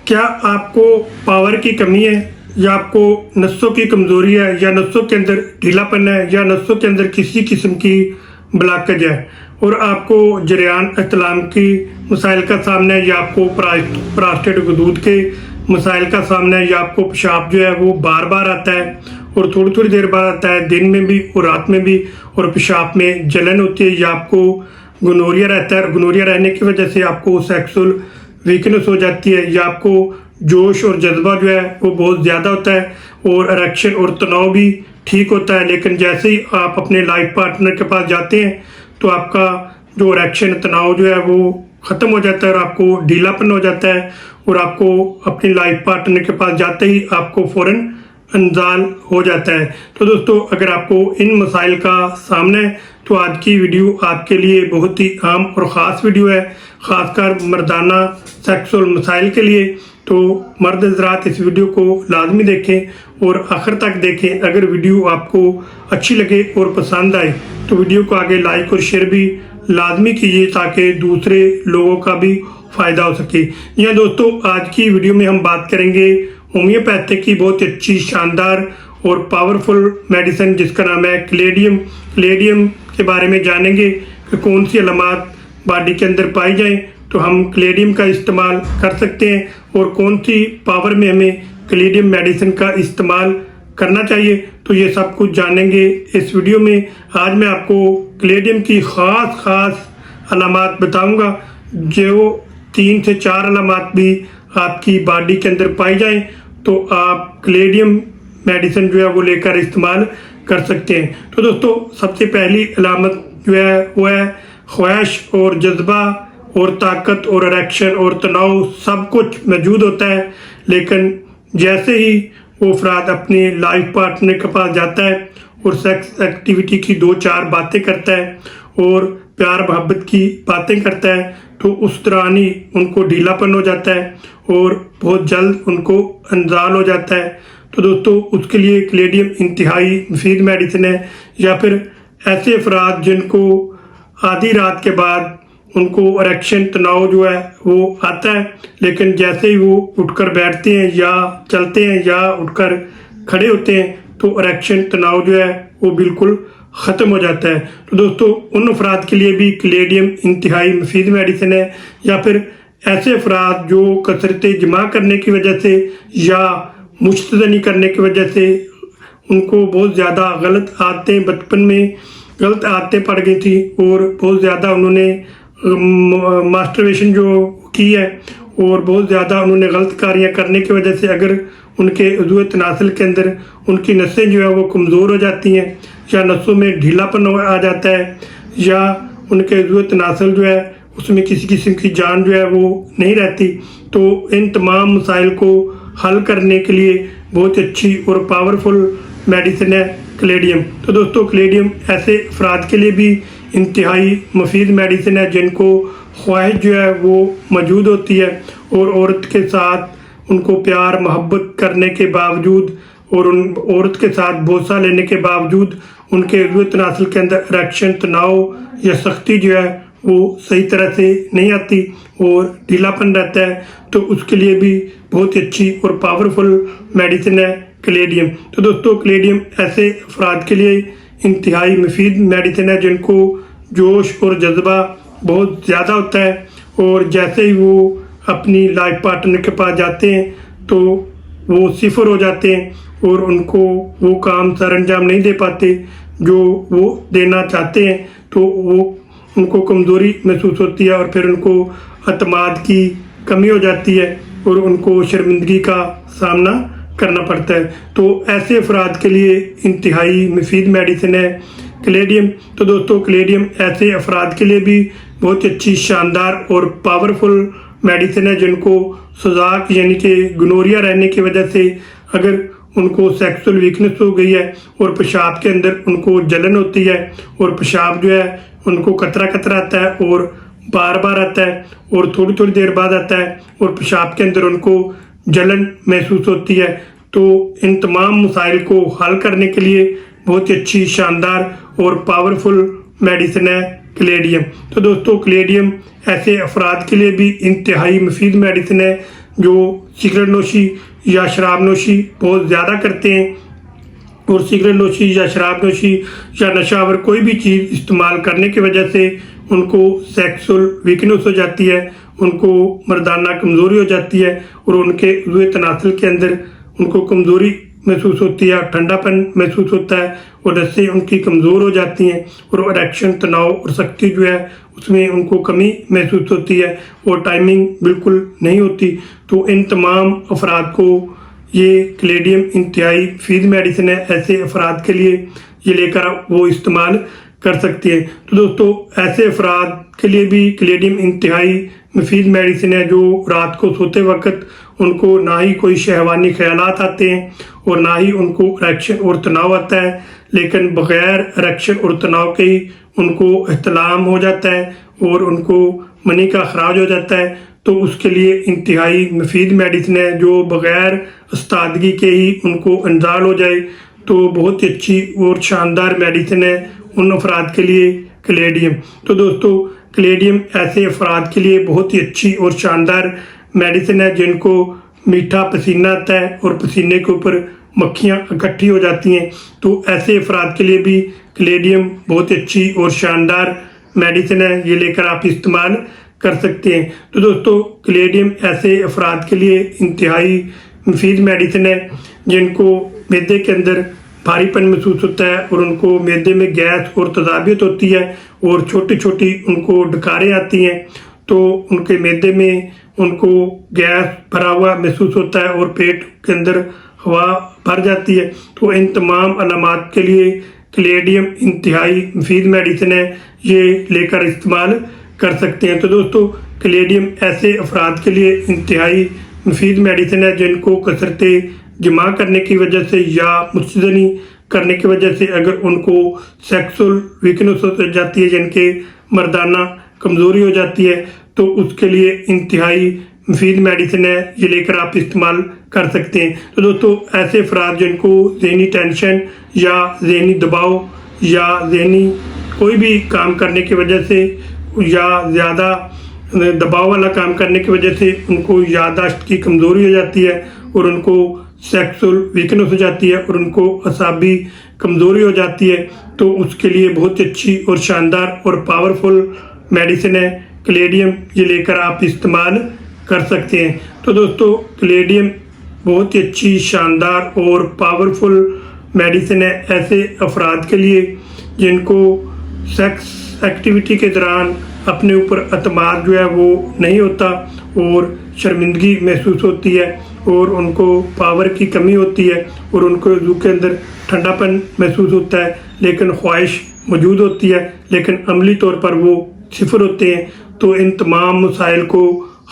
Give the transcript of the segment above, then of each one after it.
क्या आपको पावर की कमी है या आपको नसों की कमज़ोरी है या नसों के अंदर ढीलापन है या नसों के अंदर किसी किस्म की ब्लॉकेज है और आपको जरियान इस्तेलाम की मसाइल का सामना है या आपको प्रोस्टेट गदूद के मसाइल का सामना है या आपको पेशाब जो है वो बार बार आता है और थोड़ी थोड़ी देर बाद आता है, दिन में भी और रात में भी, और पेशाब में जलन होती है या आपको गोनोरिया रहता है और गोनोरिया रहने की वजह से आपको सेक्सुअल वीकनेस हो जाती है या आपको जोश और जज्बा जो है वो बहुत ज़्यादा होता है और इरेक्शन और तनाव भी ठीक होता है, लेकिन जैसे ही आप अपने लाइफ पार्टनर के पास जाते हैं तो आपका जो इरेक्शन तनाव जो है वो ख़त्म हो जाता है और आपको ढीलापन हो जाता है और आपको अपनी लाइफ पार्टनर के पास जाते ही आपको फ़ौरन इंजाल हो जाता है। तो दोस्तों, अगर आपको इन मसाइल का सामना है तो आज की वीडियो आपके लिए बहुत ही अहम और ख़ास वीडियो है, ख़ासकर मर्दाना सेक्सुअल मसाइल के लिए। तो मर्द हज़रात इस वीडियो को लाजमी देखें और आखिर तक देखें। अगर वीडियो आपको अच्छी लगे और पसंद आए तो वीडियो को आगे लाइक और शेयर भी लाजमी कीजिए ताकि दूसरे लोगों का भी फ़ायदा हो सके। यहाँ दोस्तों, आज की वीडियो में हम बात करेंगे होम्योपैथिक की बहुत अच्छी शानदार और पावरफुल मेडिसिन जिसका नाम है क्लेडियम। क्लेडियम के बारे में जानेंगे कि कौन सी अलामात बॉडी के अंदर पाई जाएं तो हम क्लेडियम का इस्तेमाल कर सकते हैं और कौन सी पावर में हमें क्लेडियम मेडिसिन का इस्तेमाल करना चाहिए। तो ये सब कुछ जानेंगे इस वीडियो में। आज मैं आपको क्लेडियम की ख़ास अलामात बताऊंगा, जो 3 से 4 अलामात भी आपकी बॉडी के अंदर पाई जाएं तो आप क्लेडियम मेडिसिन जो है वो लेकर इस्तेमाल कर सकते हैं। तो दोस्तों, सबसे पहली अलामत जो है वो है ख्वाहिश और जज्बा और ताकत और इरेक्शन और तनाव सब कुछ मौजूद होता है, लेकिन जैसे ही वो अफराद अपने लाइफ पार्टनर के पास जाता है और सेक्स एक्टिविटी की 2-4 बातें करता है और प्यार मोहब्बत की बातें करता है तो उस दौरान ही उनको ढीलापन हो जाता है और बहुत जल्द उनको इंजाल हो जाता है। तो दोस्तों, उसके लिए क्लेडियम इंतहाई मुफीद मेडिसिन है। या फिर ऐसे अफराद जिनको आधी रात के बाद उनको इरेक्शन तनाव जो है वो आता है, लेकिन जैसे ही वो उठकर बैठते हैं या चलते हैं या उठकर खड़े होते हैं तो इरेक्शन तनाव जो है वो बिल्कुल ख़त्म हो जाता है। तो दोस्तों, उन अफराद के लिए भी क्लेडियम इंतहाई मुफीद मेडिसिन है। या फिर ऐसे अफराद जो कसरत जमा करने की वजह से या मुश्तनी करने की वजह से उनको बहुत ज़्यादा गलत आदतें बचपन में गलत आदतें पड़ गई थी और बहुत ज़्यादा उन्होंने मास्टरबेशन जो की है और बहुत ज़्यादा उन्होंने गलत कार्य करने की वजह से अगर उनके उज़्व तनासल के अंदर उनकी नसें जो है वो कमज़ोर हो जाती हैं या नसों में ढीलापन आ जाता है या उनके उज़्व तनासल जो है उसमें किसी किस्म की जान जो है वो नहीं रहती, तो इन तमाम मसाइल को हल करने के लिए बहुत अच्छी और पावरफुल मेडिसिन है क्लेडियम। तो दोस्तों, क्लेडियम ऐसे अफराद के लिए भी इंतहाई मुफीद मेडिसिन है जिनको ख्वाहिश जो है वो मौजूद होती है और औरत के साथ उनको प्यार मोहब्बत करने के बावजूद और उन औरत के साथ बोसा लेने के बावजूद उनके उज़्व तनासल के अंदर इरेक्शन तनाव या सख्ती जो है वो सही तरह से नहीं आती और ढीलापन रहता है, तो उसके लिए भी बहुत अच्छी और पावरफुल मेडिसिन है क्लेडियम। तो दोस्तों, क्लेडियम ऐसे अफराद के लिए इंतहाई मुफीद मेडिसिन है जिनको जोश और जज्बा बहुत ज़्यादा होता है और जैसे ही वो अपनी लाइफ पार्टनर के पास जाते हैं तो वो सिफर हो जाते हैं और उनको वो काम सर अंजाम नहीं दे पाते जो वो देना चाहते हैं, तो वो उनको कमज़ोरी महसूस होती है और फिर उनको अतमाद की कमी हो जाती है और उनको शर्मिंदगी का सामना करना पड़ता है। तो ऐसे अफराद के लिए इंतहाई मुफीद मेडिसिन है क्लेडियम। तो दोस्तों, क्लेडियम ऐसे अफराद के लिए भी बहुत अच्छी शानदार और पावरफुल मेडिसिन है जिनको सुजाक यानी कि गोनोरिया रहने की वजह से अगर उनको सेक्सुअल वीकनेस हो गई है और पेशाब के अंदर उनको जलन होती है और पेशाब जो है उनको कतरा कतरा आता है और बार बार आता है और थोड़ी थोड़ी देर बाद आता है और पेशाब के अंदर उनको जलन महसूस होती है, तो इन तमाम मसाइल को हल करने के लिए बहुत ही अच्छी शानदार और पावरफुल मेडिसिन है क्लेडियम। तो दोस्तों, क्लेडियम ऐसे अफराद के लिए भी इंतहाई मुफीद मेडिसिन है जो सिगरेट नोशी या शराब नोशी बहुत ज़्यादा करते हैं और सिगरेट नोशी या शराब नोशी या नशावर कोई भी चीज़ इस्तेमाल करने की वजह से उनको सेक्सुअल वीकनेस हो जाती है, उनको मर्दाना कमज़ोरी हो जाती है और उनके उज़्व तनासुल के अंदर उनको कमज़ोरी महसूस होती है, ठंडापन महसूस होता है और रस्सें उनकी कमज़ोर हो जाती हैं और इरेक्शन, तनाव और शक्ति जो है उसमें उनको कमी महसूस होती है और टाइमिंग बिल्कुल नहीं होती। तो इन तमाम अफराद को ये कैलेडियम इंतहाई मुफीद मेडिसिन है। ऐसे अफराद के लिए ये लेकर वो इस्तेमाल कर सकती है। तो दोस्तों ऐसे अफराद के लिए भी कैलेडियम इंतहाई मुफीद मेडिसिन है जो रात को सोते वक्त उनको ना ही कोई शहवानी ख्यालात आते हैं और ना ही उनको इरेक्शन और तनाव आता है, लेकिन बग़ैर इरेक्शन और तनाव के ही उनको एहतलाम हो जाता है और उनको मनी का अखराज हो जाता है। तो उसके लिए इंतहाई मुफीद मेडिसिन है जो बग़ैर उस्तादगी के ही उनको इंजाल हो जाए। तो बहुत ही अच्छी और शानदार मेडिसिन है उन अफराद के लिए कैलेडियम। तो दोस्तों कैलेडियम ऐसे अफराद के लिए बहुत ही अच्छी और शानदार मेडिसिन है जिनको मीठा पसीना आता है और पसीने के ऊपर मक्खियाँ इकट्ठी हो जाती हैं। तो ऐसे अफराद के लिए भी कैलेडियम बहुत अच्छी और शानदार मेडिसिन है, ये लेकर आप इस्तेमाल कर सकते हैं। तो दोस्तों कैलेडियम ऐसे अफराद के लिए इंतहाई मुफीद मेडिसिन है जिनको मैदे के अंदर भारीपन महसूस होता है और उनको मैदे में गैस और तजाबियत होती है और छोटी छोटी उनको डकारें आती हैं। तो उनके मैदे में उनको गैस भरा हुआ महसूस होता है और पेट के अंदर हवा भर जाती है। तो इन तमाम अलामात के लिए कैलेडियम इंतहाई मुफीद मेडिसिन है, ये लेकर इस्तेमाल कर सकते हैं। तो दोस्तों कैलेडियम ऐसे अफराद के लिए इंतहाई मुफीद मेडिसिन है जिनको कसरत जमा करने की वजह से या मुस्तजनी करने की वजह से अगर उनको सेक्सुअल वीकनेस हो जाती है, जिनके मर्दाना कमज़ोरी हो जाती है, तो उसके लिए इंतहाई मुफीद मेडिसिन है, ये लेकर आप इस्तेमाल कर सकते हैं। तो दोस्तों ऐसे अफराद जिनको ज़हनी टेंशन या ज़हनी दबाव या ज़हनी कोई भी काम करने की वजह से या ज़्यादा दबाव वाला काम करने की वजह से उनको याददाश्त की कमज़ोरी हो जाती है और उनको सेक्सुअल वीकनेस हो जाती है और उनको असाबी कमज़ोरी हो जाती है, तो उसके लिए बहुत अच्छी और शानदार और पावरफुल मेडिसिन है कैलेडियम, ये लेकर आप इस्तेमाल कर सकते हैं। तो दोस्तों कैलेडियम बहुत ही अच्छी, शानदार और पावरफुल मेडिसिन है ऐसे अफराद के लिए जिनको सेक्स एक्टिविटी के दौरान अपने ऊपर अतमाद जो है वो नहीं होता और शर्मिंदगी महसूस होती है और उनको पावर की कमी होती है और उनको रूह के अंदर ठंडापन महसूस होता है, लेकिन ख्वाहिश मौजूद होती है लेकिन अमली तौर पर वो सिफर होते हैं। तो इन तमाम मसाइल को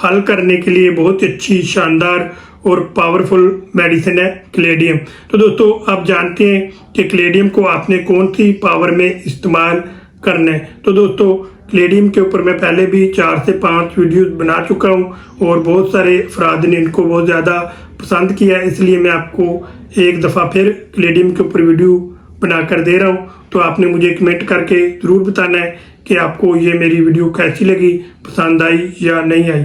हल करने के लिए बहुत अच्छी, शानदार और पावरफुल मेडिसिन है कैलेडियम। तो दोस्तों आप जानते हैं कि कैलेडियम को आपने कौन सी पावर में इस्तेमाल करना है। तो दोस्तों कैलेडियम के ऊपर मैं पहले भी 4 से 5 वीडियोस बना चुका हूं और बहुत सारे अफराद ने इनको बहुत ज़्यादा पसंद किया है, इसलिए मैं आपको एक दफ़ा फिर कैलेडियम के ऊपर वीडियो बनाकर दे रहा हूं। तो आपने मुझे कमेंट करके ज़रूर बताना है कि आपको ये मेरी वीडियो कैसी लगी, पसंद आई या नहीं आई।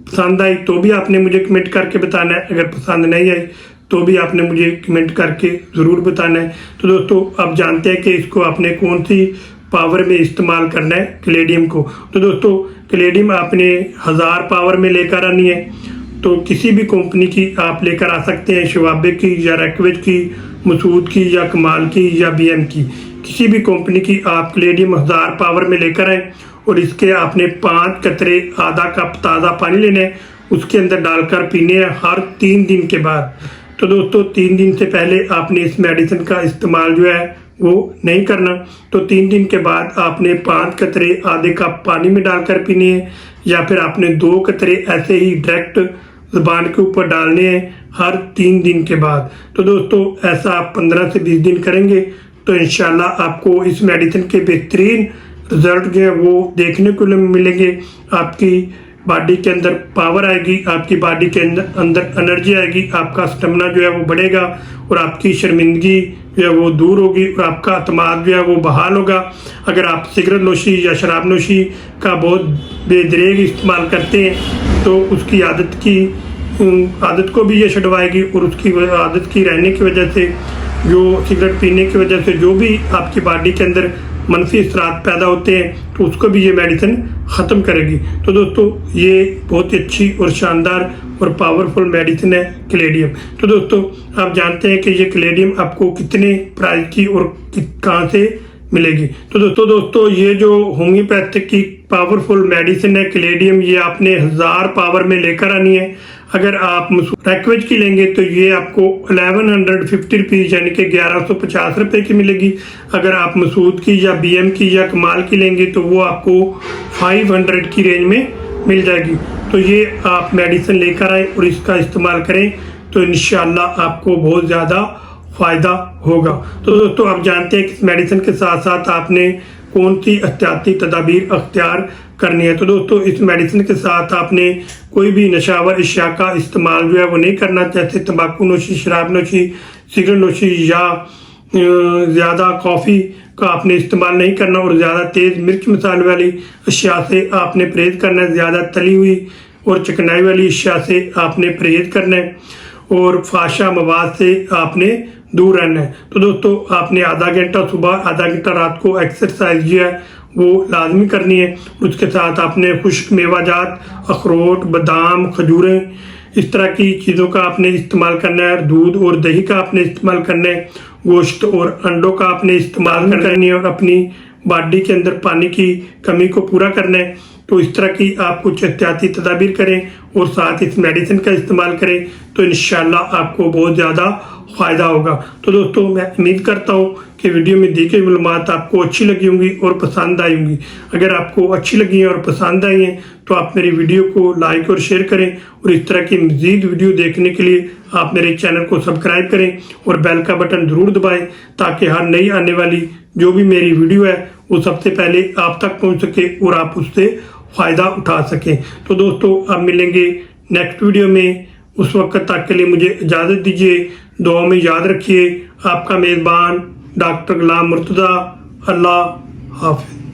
पसंद आई तो भी आपने मुझे कमेंट करके बताना है, अगर पसंद नहीं आई तो भी आपने मुझे कमेंट करके ज़रूर बताना है। तो दोस्तों आप जानते हैं कि इसको आपने कौन सी पावर में इस्तेमाल करना है कैलेडियम को। तो दोस्तों कैलेडियम आपने 1000 पावर में लेकर आनी है, तो किसी भी कंपनी की आप लेकर आ सकते हैं, शवाबे की या रैकवेज की, मसूद की या कमाल की या बीएम की, किसी भी कंपनी की आप कैलेडियम 1000 पावर में लेकर आए और इसके आपने 5 कतरे आधा कप ताज़ा पानी लेने हैं, उसके अंदर डालकर पीने हैं हर 3 दिन के बाद। तो दोस्तों 3 दिन से पहले आपने इस मेडिसिन का इस्तेमाल जो है वो नहीं करना। तो 3 दिन के बाद आपने 5 कतरे आधे कप पानी में डालकर पीने हैं या फिर आपने 2 कतरे ऐसे ही डायरेक्ट ज़ुबान के ऊपर डालने हैं हर 3 दिन के बाद। तो दोस्तों ऐसा आप 15 से 20 दिन करेंगे तो इंशाल्लाह आपको इस मेडिसिन के बेहतरीन रिजल्ट जो है वो देखने को मिलेंगे। आपकी बॉडी के अंदर पावर आएगी, आपकी बॉडी के अंदर एनर्जी आएगी, आपका स्टेमिना जो है वो बढ़ेगा और आपकी शर्मिंदगी जो है वो दूर होगी और आपका अतमाद जो है वो बहाल होगा। अगर आप सिगरेट नोशी या शराब नोशी का बहुत बेदरेग इस्तेमाल करते हैं तो उसकी आदत की आदत को भी ये छुड़वाएगी, और उसकी आदत की रहने की वजह से, जो सिगरेट पीने की वजह से जो भी आपकी बॉडी के अंदर मनफी असरात पैदा होते हैं, तो उसको भी ये मेडिसिन ख़त्म करेगी। तो दोस्तों ये बहुत ही अच्छी और शानदार और पावरफुल मेडिसिन है कैलेडियम। तो दोस्तों आप जानते हैं कि ये कैलेडियम आपको कितने प्राइस की और कहाँ से मिलेगी। तो दोस्तों ये जो होम्योपैथिक की पावरफुल मेडिसिन है कैलेडियम, ये आपने 1000 पावर में लेकर आनी है। अगर आप रैकवेज की लेंगे तो ये आपको 1150 रुपीज़ यानी कि 1150 रुपये की मिलेगी। अगर आप मसूद की या BM की या कमाल की लेंगे तो वो आपको 500 की रेंज में मिल जाएगी। तो ये आप मेडिसिन लेकर आए और इसका इस्तेमाल करें तो इंशाल्लाह आपको बहुत ज़्यादा फ़ायदा होगा। तो दोस्तों आप जानते हैं कि इस मेडिसिन के साथ साथ आपने कौन सी एहतियाती तदाबीर अख्तियार करनी है। तो दोस्तों इस मेडिसिन के साथ आपने कोई भी नशावर अशिया का इस्तेमाल जो है वो नहीं करना, जैसे तंबाकू नोशी, शराब नोशी, सिगरेट नोशी या ज़्यादा कॉफ़ी का आपने इस्तेमाल नहीं करना, और ज़्यादा तेज़ मिर्च मसाले वाली अशिया से आपने परहेज़ करना है। ज़्यादा तली हुई और चिकनाई वाली अशिया से आपने परहेज़ करना है, और फाशा मवाद से आपने दूर रहना है। तो दोस्तों आपने आधा घंटा सुबह, आधा घंटा रात को एक्सरसाइज जो है वो लाजमी करनी है। उसके साथ आपने खुश्क मेवाजात, अखरोट, बादाम, खजूरें, इस तरह की चीज़ों का आपने इस्तेमाल करना है। दूध और दही का आपने इस्तेमाल करना है। गोश्त और अंडों का आपने इस्तेमाल करनी है, और अपनी बॉडी के अंदर पानी की कमी को पूरा करना है। तो इस तरह की आप कुछ एहतियाती तदाबीर करें और साथ इस मेडिसिन का इस्तेमाल करें तो इंशाल्लाह आपको बहुत ज़्यादा फ़ायदा होगा। तो दोस्तों मैं उम्मीद करता हूँ कि वीडियो में दी गई मालूमात आपको अच्छी लगी होंगी और पसंद आई होंगी। अगर आपको अच्छी लगी हैं और पसंद आई हैं तो आप मेरी वीडियो को लाइक और शेयर करें, और इस तरह की मज़ीद वीडियो देखने के लिए आप मेरे चैनल को सब्सक्राइब करें और बेल का बटन ज़रूर दबाएं, ताकि हर नई आने वाली जो भी मेरी वीडियो है वो सबसे पहले आप तक पहुँच सके और आप उससे फ़ायदा उठा सकें। तो दोस्तों अब मिलेंगे नेक्स्ट वीडियो में, उस वक्त तक के लिए मुझे इजाज़त दीजिए। दुआ में याद रखिए, आपका मेज़बान डॉक्टर गुलाम मुर्तज़ा। अल्लाह हाफ़िज़।